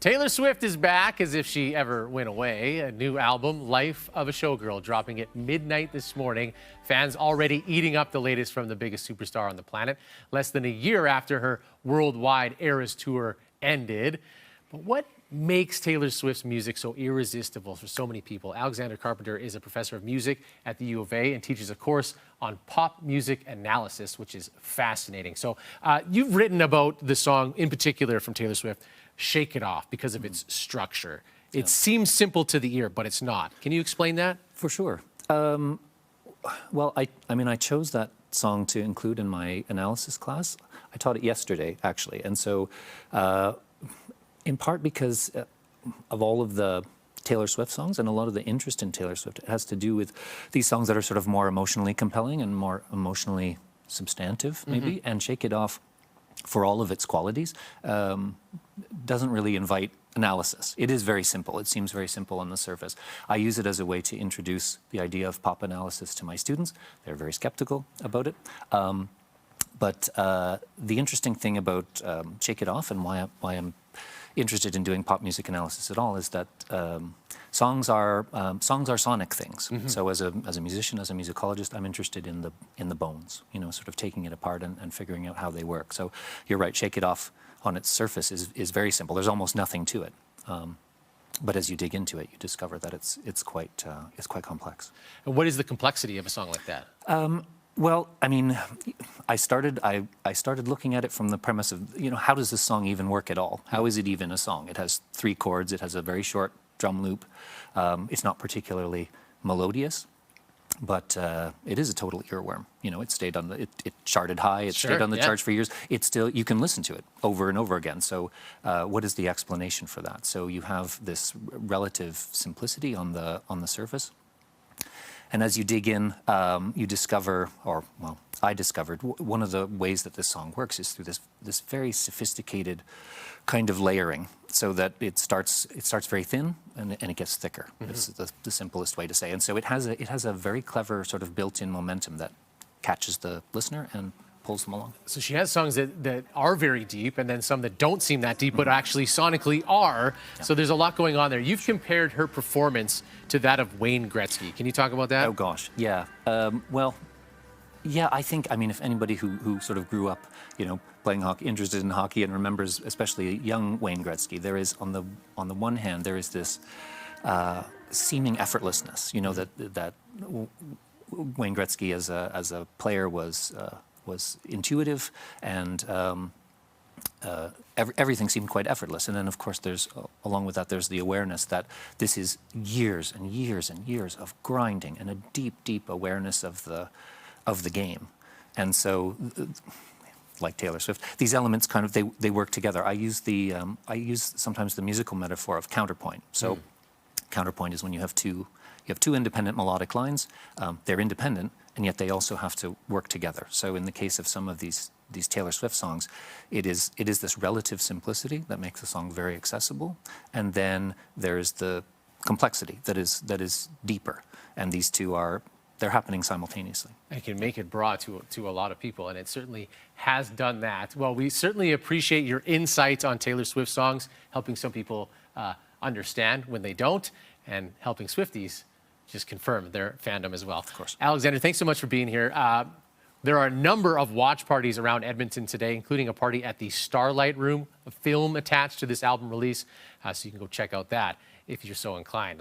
Taylor Swift is back as if she ever went away. A new album, Life of a Showgirl, dropping at midnight this morning. Fans already eating up the latest from the biggest superstar on the planet, less than a year after her worldwide Eras tour ended. But what makes Taylor Swift's music so irresistible for so many people? Alexander Carpenter is a professor of music at the U of A and teaches a course on pop music analysis, which is fascinating. So you've written about the song in particular from Taylor Swift, Shake It Off, because of its structure. It seems simple to the ear, but it's not. Can you explain that? For sure. Well, I chose that song to include in my analysis class. I taught it yesterday, actually. And so in part because of all of the Taylor Swift songs and a lot of the interest in Taylor Swift, it has to do with these songs that are sort of more emotionally compelling and more emotionally substantive, maybe. And Shake It Off, for all of its qualities, doesn't really invite analysis. It is very simple. It seems very simple on the surface. I use it as a way to introduce the idea of pop analysis to my students. They're very skeptical about it. But the interesting thing about Shake It Off and why I'm interested in doing pop music analysis at all is that songs are sonic things. So as a musician, as a musicologist, I'm interested in the bones, sort of taking it apart and figuring out how they work. So you're right, Shake It Off on its surface is very simple. There's almost nothing to it. But as you dig into it, you discover that it's quite complex. And what is the complexity of a song like that? Well, I mean, I started looking at it from the premise of, how does this song even work at all? How is it even a song? It has 3 chords. It has a very short drum loop. It's not particularly melodious, but it is a total earworm. It stayed on it charted high. It stayed on the charts for years. It's still, you can listen to it over and over again. So what is the explanation for that? So you have this relative simplicity on the surface. And as you dig in, you discover, I discovered, one of the ways that this song works is through this very sophisticated kind of layering, so that it starts very thin and it gets thicker. It's the simplest way to say. And so it has a very clever sort of built-in momentum that catches the listener and pulls them along. So she has songs that are very deep, and then some that don't seem that deep, but actually sonically are. Yeah. So there's a lot going on there. You've compared her performance to that of Wayne Gretzky. Can you talk about that? Oh gosh, yeah. Well, yeah, I think, if anybody who sort of grew up, playing hockey, interested in hockey, and remembers especially young Wayne Gretzky, there is on the one hand there is this seeming effortlessness, that Wayne Gretzky as a player was intuitive, and everything seemed quite effortless. And then, of course, along with that, there's the awareness that this is years and years and years of grinding and a deep, deep awareness of the game. And so, like Taylor Swift, these elements kind of they work together. I use sometimes the musical metaphor of counterpoint. So, counterpoint is when you have two independent melodic lines. They're independent, and yet they also have to work together. So in the case of some of these Taylor Swift songs, it is this relative simplicity that makes the song very accessible, and then there's the complexity that is deeper, and these two they're happening simultaneously. It can make it broad to a lot of people, and it certainly has done that. Well, we certainly appreciate your insights on Taylor Swift songs, helping some people understand when they don't, and helping Swifties just confirm their fandom as well. Of course. Alexander, thanks so much for being here. There are a number of watch parties around Edmonton today, including a party at the Starlight Room, a film attached to this album release, so you can go check out that if you're so inclined.